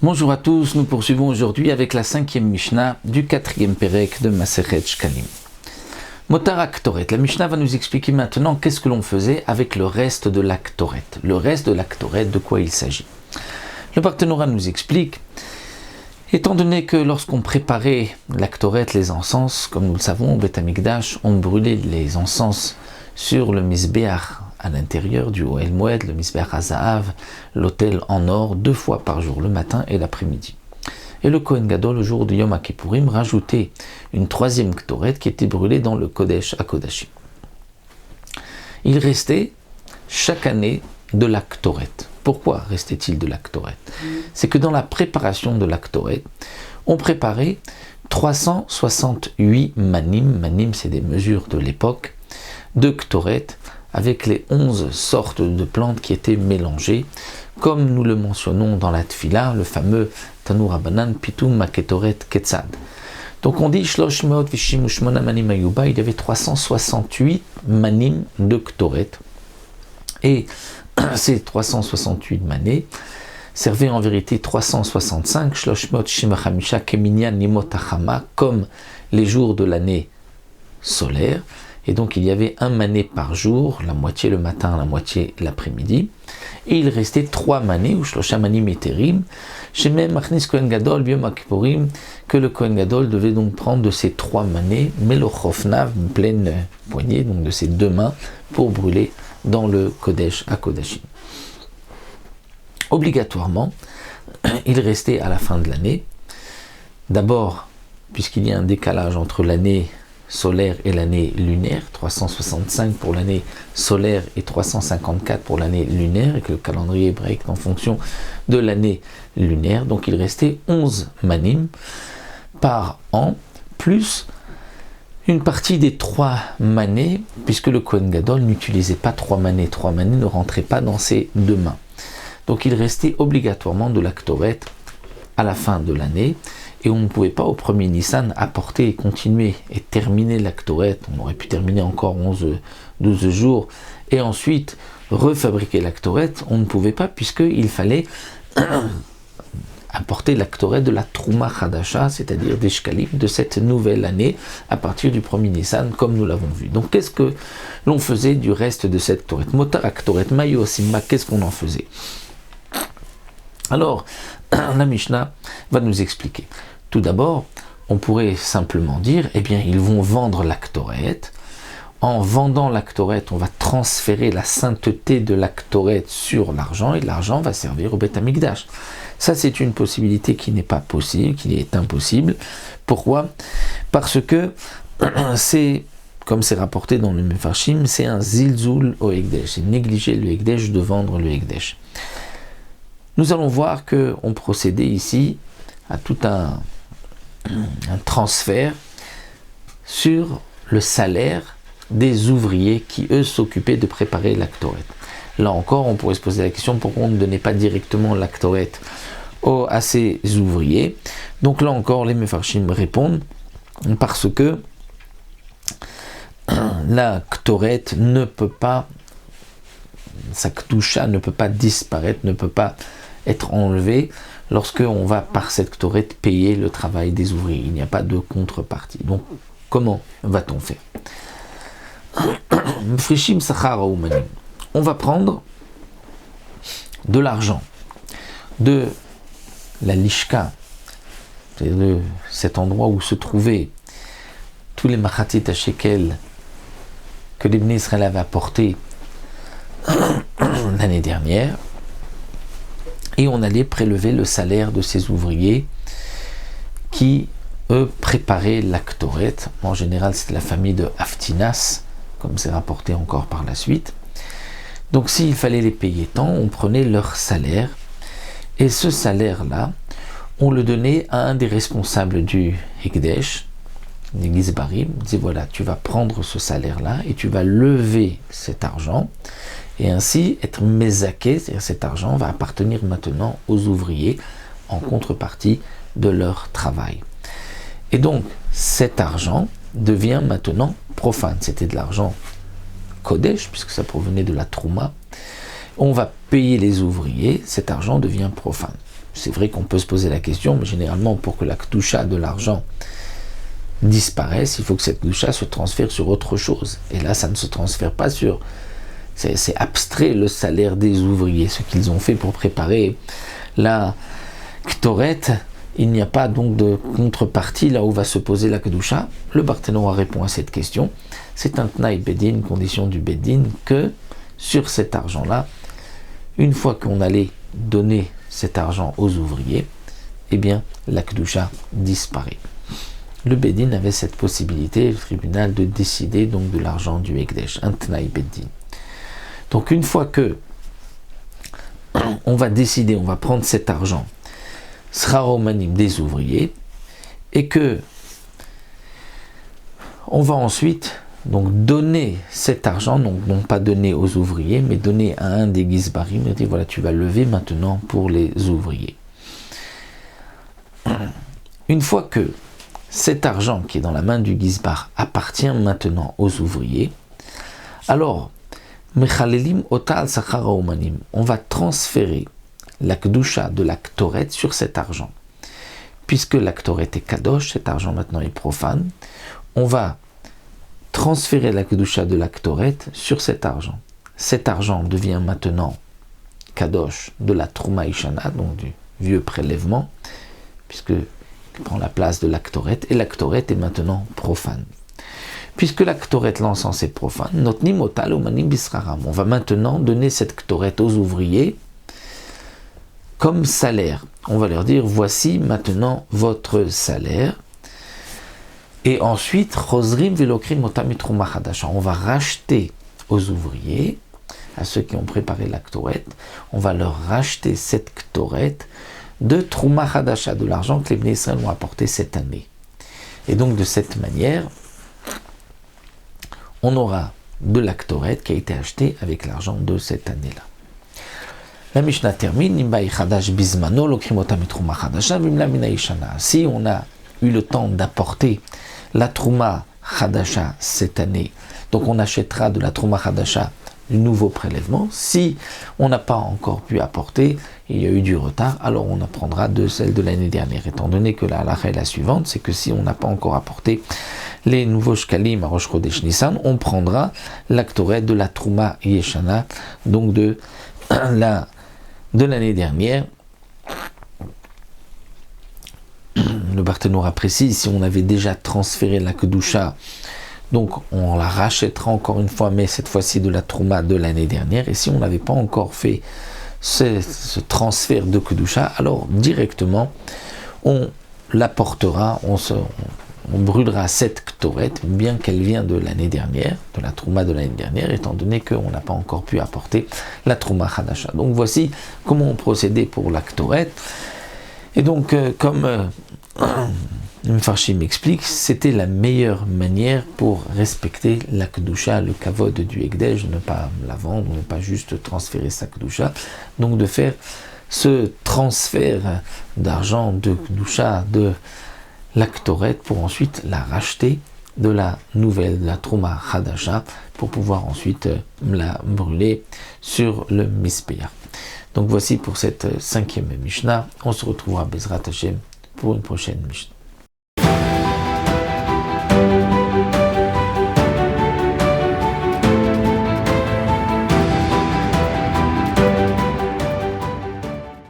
Bonjour à tous, nous poursuivons aujourd'hui avec la 5e Mishnah du 4e Perek de Masechet Shkalim. Motar Aktoret, la Mishnah va nous expliquer maintenant qu'est-ce que l'on faisait avec le reste de l'Aktoret. Le reste de l'Aktoret, de quoi il s'agit. Le Barthénora nous explique, étant donné que lorsqu'on préparait l'Aktoret, les encens, comme nous le savons, au Beth Amikdash, on brûlait les encens sur le Misbéach, à l'intérieur du Ohel Moed, le Misbéach HaZahav, l'autel en or, 2 fois par jour, le matin et l'après-midi. Et le Kohen Gadol, le jour de Yom HaKippourim, rajoutait une 3e Ktoret qui était brûlée dans le Kodesh HaKodashim. Il restait chaque année de la Ktoret. Pourquoi restait-il de la Ktoret? C'est que dans la préparation de la Ktoret, on préparait 368 manim. Manim, c'est des mesures de l'époque, de Ktoret, avec les 11 sortes de plantes qui étaient mélangées, comme nous le mentionnons dans la Tfila, le fameux Tanu Rabbanan, Pitum Maketoret Ketzad. Donc on dit Shlosh Meot Vishimushmona Manim Ayuba, il y avait 368 manim de Ktoret. Et ces 368 manées servaient en vérité 365 Shlosh Meot Shimachamisha Keminyan Nimot Achama, comme les jours de l'année solaire. Et donc il y avait un mané par jour, la moitié le matin, la moitié l'après-midi. Et il restait 3 manées, ou shlosha manim eterim, chez même Machnis Kohen Gadol, Biom HaKippurim, que le Kohen Gadol devait donc prendre de ces 3 manées, Melochofnav, une pleine poignée, donc de ses 2 mains, pour brûler dans le Kodesh HaKodashim. Obligatoirement, il restait à la fin de l'année, d'abord, puisqu'il y a un décalage entre l'année solaire et l'année lunaire, 365 pour l'année solaire et 354 pour l'année lunaire, et que le calendrier hébraïque est en fonction de l'année lunaire. Donc il restait 11 manim par an, plus une partie des 3 manées, puisque le Kohen Gadol n'utilisait pas 3 manées. 3 manées ne rentraient pas dans ses 2 mains. Donc il restait obligatoirement de la Ktoret à la fin de l'année. Et on ne pouvait pas au premier Nissan apporter et continuer et terminer la Ktoret. On aurait pu terminer encore 12 jours et ensuite refabriquer la Ktoret. On ne pouvait pas puisqu'il fallait apporter la Ktoret de la Trouma Chadasha, c'est-à-dire des Shkalim de cette nouvelle année à partir du premier Nissan, comme nous l'avons vu. Donc qu'est-ce que l'on faisait du reste de cette Ktoret? Motar Ktoret, Mayo Simba, qu'est-ce qu'on en faisait? Alors, la Mishnah va nous expliquer. Tout d'abord, on pourrait simplement dire, eh bien, ils vont vendre la Ktoret. En vendant la Ktoret, on va transférer la sainteté de la Ktoret sur l'argent, et l'argent va servir au Beth Amikdash. Ça, c'est une possibilité qui n'est pas possible, qui est impossible. Pourquoi? Parce que c'est, comme c'est rapporté dans le Mefarshim, c'est un zilzul au Hekdesh, c'est négliger le Hekdesh, de vendre le Hekdesh. Nous allons voir qu'on procédait ici à tout un transfert sur le salaire des ouvriers qui, eux, s'occupaient de préparer la Ktoret. Là encore, on pourrait se poser la question pourquoi on ne donnait pas directement la Ktoret à ces ouvriers. Donc là encore, les Mefarshim répondent parce que la Ktoret ne peut pas, sa Ktusha ne peut pas disparaître, ne peut pas être enlevée lorsque on va par cette Ktoret payer le travail des ouvriers. Il n'y a pas de contrepartie. Donc, comment va-t-on faire? On va prendre de l'argent de la Lishka, c'est-à-dire de cet endroit où se trouvaient tous les machatit à shekel que les Bnei Israël avaient apportés l'année dernière, et on allait prélever le salaire de ces ouvriers qui, eux, préparaient la Ktoret. En général, c'était la famille de Aftinas, comme c'est rapporté encore par la suite. Donc, s'il fallait les payer tant, on prenait leur salaire, et ce salaire-là, on le donnait à un des responsables du Hekdesh, des Gizbarim. On disait, voilà, tu vas prendre ce salaire-là, et tu vas lever cet argent, et ainsi être mézaké, c'est-à-dire cet argent va appartenir maintenant aux ouvriers en contrepartie de leur travail. Et donc, cet argent devient maintenant profane. C'était de l'argent Kodesh, puisque ça provenait de la Trouma, on va payer les ouvriers, cet argent devient profane. C'est vrai qu'on peut se poser la question, mais généralement pour que la kedusha de l'argent disparaisse, il faut que cette kedusha se transfère sur autre chose. Et là, ça ne se transfère pas sur... C'est abstrait le salaire des ouvriers, ce qu'ils ont fait pour préparer la Ktoret. Il n'y a pas donc de contrepartie là où va se poser la kedusha. Le Barthénois répond à cette question. C'est un tnaï bedin, une condition du bedin, que sur cet argent-là, une fois qu'on allait donner cet argent aux ouvriers, eh bien la kedusha disparaît. Le bedin avait cette possibilité, le tribunal, de décider donc de l'argent du Ekdesh, un tnaï bedin. Donc une fois que on va décider, on va prendre cet argent, sera romanim des ouvriers, et que on va ensuite donc donner cet argent, donc non pas donner aux ouvriers, mais donner à un des gizbarim, et dire voilà, tu vas lever maintenant pour les ouvriers. Une fois que cet argent qui est dans la main du gizbar appartient maintenant aux ouvriers, alors Mechalelim otal sachara umanim, on va transférer la kedusha de la Ktoret sur cet argent. Puisque la Ktoret est kadosh, cet argent maintenant est profane, on va transférer la kedusha de la Ktoret sur cet argent. Cet argent devient maintenant kadosh de la Trouma Ishana, donc du vieux prélèvement, puisque il prend la place de la Ktoret, et la Ktoret est maintenant profane. Puisque la Ktoret, l'encens est profane, notnim otal umanim bisraram. On va maintenant donner cette Ktoret aux ouvriers comme salaire. On va leur dire, voici maintenant votre salaire. Et ensuite, chosrim velokrim otam mitruma chadasha. On va racheter aux ouvriers, à ceux qui ont préparé la Ktoret, on va leur racheter cette Ktoret de Trouma Chadasha, de l'argent que les Bnei Israël ont apporté cette année. Et donc de cette manière, on aura de la Ktoret qui a été achetée avec l'argent de cette année-là. La Mishnah termine, si on a eu le temps d'apporter la Trouma Chadasha cette année, donc on achètera de la Trouma Chadasha du nouveau prélèvement. Si on n'a pas encore pu apporter, il y a eu du retard, alors on apprendra de celle de l'année dernière. Étant donné que la halakha est la suivante, c'est que si on n'a pas encore apporté les nouveaux shkalim à Rosh Chodesh Nissan, on prendra la Ktoret de la Trouma Yeshana, donc de l'année dernière. Le Barthénois précise, si on avait déjà transféré la Kedusha, donc on la rachètera encore une fois, mais cette fois-ci de la Trouma de l'année dernière. Et si on n'avait pas encore fait ce transfert de Kedusha, alors directement on l'apportera, on brûlera cette Ktoret, bien qu'elle vient de l'année dernière, de la Trouma de l'année dernière, étant donné qu'on n'a pas encore pu apporter la Trouma Chadasha. Donc voici comment on procédait pour la Ktoret. Et donc, comme Mfarshim m'explique, c'était la meilleure manière pour respecter la Kedusha, le kavod du Ekdesh, ne pas la vendre, ne pas juste transférer sa Kedusha, donc de faire ce transfert d'argent de Kedusha de la Ktoret pour ensuite la racheter de la nouvelle, de la Trouma Chadasha, pour pouvoir ensuite la brûler sur le Mispéa. Donc voici pour cette 5e Mishnah. On se retrouvera Bezrat Hashem pour une prochaine Mishnah.